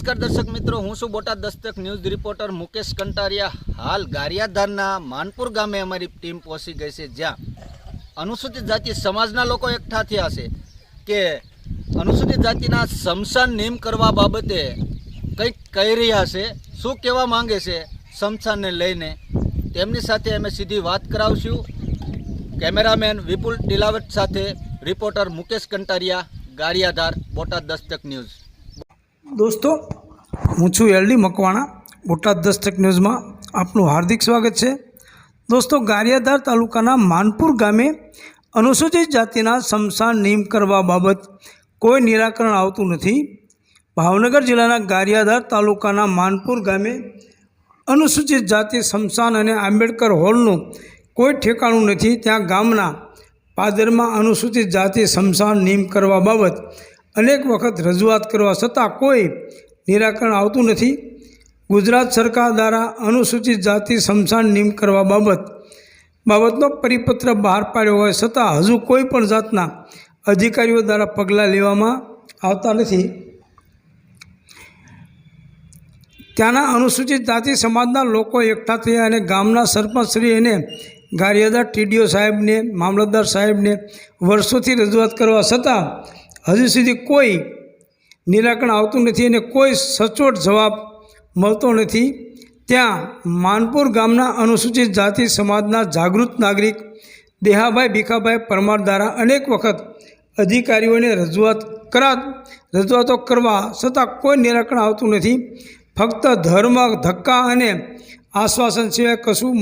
નમસ્કાર દર્શક મિત્રો, હું છું બોટાદ દસ્તક ન્યૂઝ રિપોર્ટર મુકેશ કંટારિયા। હાલ ગારિયાધારના માનપુર ગામે અમારી ટીમ પહોંચી ગઈ છે, જ્યાં અનુસૂચિત જાતિ સમાજના લોકો એકઠા થયા છે કે અનુસૂચિત જાતિના સ્મશાન નિયમ કરવા બાબતે કંઈક કહી રહ્યા છે, શું કહેવા માંગે છે સ્મશાનને લઈને, તેમની સાથે અમે સીધી વાત કરાવશું। કેમેરામેન વિપુલ ટીલાવત સાથે રિપોર્ટર મુકેશ કંટારિયા, ગારિયાધાર, બોટાદ દસ્તક ન્યૂઝ। દોસ્તો, હું છું એલડી મકવાણા, બોટાદ દસ્તક ન્યૂઝમાં આપનું હાર્દિક સ્વાગત છે। દોસ્તો, ગારિયાધાર તાલુકાના માનપુર ગામે અનુસૂચિત જાતિના સ્મશાન નિયમ કરવા બાબત કોઈ નિરાકરણ આવતું નથી। ભાવનગર જિલ્લાના ગારિયાધાર તાલુકાના માનપુર ગામે અનુસૂચિત જાતિ સ્મશાન અને આંબેડકર હોલનું કોઈ ઠેકાણું નથી। ત્યાં ગામના પાદરમાં અનુસૂચિત જાતિ સ્મશાન નિયમ કરવા બાબત અનેક વખત રજૂઆત કરવા છતાં કોઈ નિરાકરણ આવતું નથી। ગુજરાત સરકાર દ્વારા અનુસૂચિત જાતિ સ્મશાન નિયમ કરવા બાબતનો પરિપત્ર બહાર પાડ્યો હોય છતાં હજુ કોઈ પણ જાતના અધિકારીઓ દ્વારા પગલાં લેવામાં આવતા નથી। ત્યાંના અનુસૂચિત જાતિ સમાજના લોકો એકઠા થયા અને ગામના સરપંચશ્રી અને ગારિયાધાર ટીડીઓ સાહેબને, મામલતદાર સાહેબને વર્ષોથી રજૂઆત કરવા છતાં હજુ સુધી કોઈ નિરાકરણ આવતું નથી અને કોઈ સચોટ જવાબ મળતો નથી। ત્યાં માનપુર ગામના અનુસૂચિત જાતિ સમાજના જાગૃત નાગરિક દેહાભાઈ ભીખાભાઈ પરમાર દ્વારા અનેક વખત અધિકારીઓને રજૂઆતો કરવા છતાં કોઈ નિરાકરણ આવતું નથી। ફક્ત ધર્મ, ધક્કા અને આશ્વાસન સિવાય કશું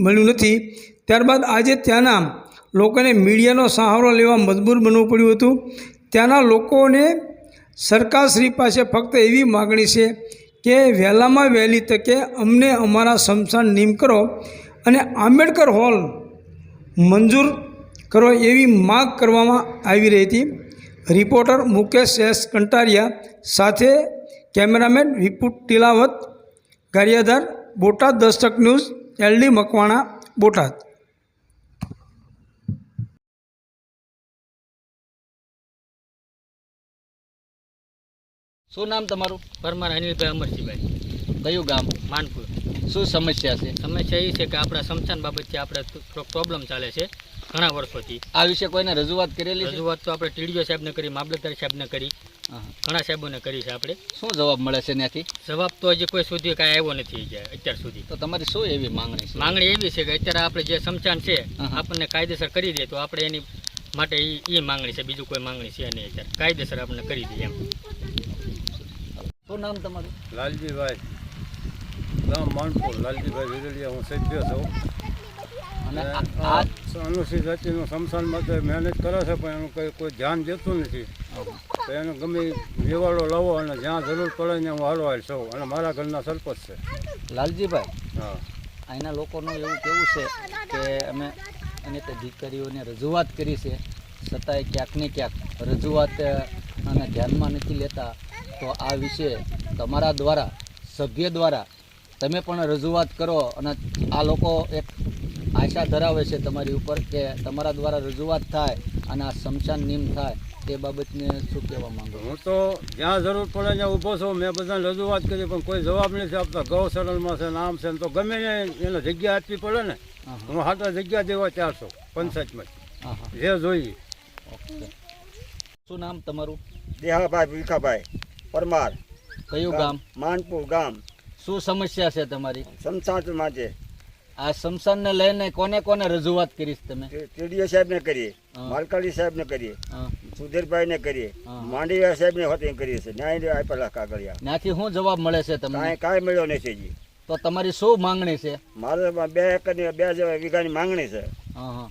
મળ્યું નથી। ત્યારબાદ આજે ત્યાંના લોકોને મીડિયાનો સહારો લેવા મજબૂર બનવું પડ્યું હતું। ત્યાંના લોકોને સરકારશ્રી પાસે ફક્ત એવી માગણી છે કે વહેલામાં વહેલી તકે અમને અમારા સ્મશાન નિયમ કરો અને આંબેડકર હોલ મંજૂર કરો એવી માગ કરવામાં આવી રહી હતી। રિપોર્ટર મુકેશ એસ કંટારિયા સાથે કેમેરામેન વિપુલ ટીલાવત, ગારિયાધાર, બોટાદ દસ્તક ન્યૂઝ, એલડી મકવાણા, બોટાદ। શું નામ તમારું? પરમાર અનિલભાઈ અમરજીભાઈ। કયું ગામ? માનપુર। શું સમસ્યા છે? સમસ્યા એ છે કે આપણા સ્મશાન બાબતથી આપણે થોડોક પ્રોબ્લેમ ચાલે છે ઘણા વર્ષોથી। આ વિશે કોઈને રજૂઆત કરેલી છે? રજૂઆત તો આપણે ટીડીઓ સાહેબને કરી, મામલતદાર સાહેબને કરી, ઘણા સાહેબોને કરી છે આપણે। શું જવાબ મળે છે ત્યાંથી? જવાબ તો હજી કોઈ સુધી કાંઈ આવ્યો નથી અત્યાર સુધી। તો તમારી શું એવી માંગણી છે? માંગણી એવી છે કે અત્યારે આપણે જે સ્મશાન છે આપણને કાયદેસર કરી દે તો આપણે એની માટે એ માંગણી છે, બીજું કોઈ માંગણી છે નહીં। અત્યારે કાયદેસર આપણને કરી દે એમ। શું નામ તમારું? લાલજીભાઈ, ગામ માનપુર, લાલજીભાઈ વિરલિયા, હું સભ્ય છું। અને અનુસૂચિત જાતિનું સ્મશાન માટે મહેનત કરે છે પણ એનું કોઈ ધ્યાન દેતું નથી। તો એનો ગમે નિવાડો લાવો અને જ્યાં જરૂર પડે ને હું હાલવાય છું અને મારા ઘરના સરપંચ છે। લાલજીભાઈ, હા, અહીંના લોકોનું એવું કહેવું છે કે અમે અનેક અધિકારીઓને રજૂઆત કરી છે છતાંય ક્યાંક ને ક્યાંક રજૂઆત અને ધ્યાનમાં નથી લેતા। તો આ વિશે તમારા દ્વારા, સભ્ય દ્વારા તમે પણ રજૂઆત કરો અને આ લોકો એક આશા ધરાવે છે તમારી ઉપર કે તમારા દ્વારા રજૂઆત થાય અને આ સ્મશાન નિયમ થાય, તે બાબતને શું કહેવા માંગો? હું તો જ્યાં જરૂર પડે ત્યાં ઊભો છું। મેં બધાને રજૂઆત કરી પણ કોઈ જવાબ નથી આપતા। ગૌશાળામાં છે, નામ છે, તો ગમે ને એને જગ્યા આપવી પડે ને। હું હાટા જગ્યા દેવા તૈયાર છું પંચાયતમાં, જે જોઈએ। ઓકે, શું નામ તમારું? દેહાભાઈ ભીખાભાઈ પરમાર, કયું ગામ? માનપુર ગામ। શું સમસ્યા છે તમારી? સ્મશાન માટે આ સ્મશાનને લઈને કોને કોને રજૂઆત કરીશ તમે? ટીડીઓ સાહેબને કરીએ, માલકાડી સાહેબને કરીએ, હા, સુધીરભાઈને કરીએ, માંડીવા સાહેબને હોતી કરીએ છીએ। ન્યાય આપેલા કાગળિયા, ત્યાંથી શું જવાબ મળે છે તમને? કાંઈ મળ્યો નથી હજી। તો તમારી શું માંગણી છે? મારે 2 એકરની 2 વીઘાની માંગણી છે। હા હા,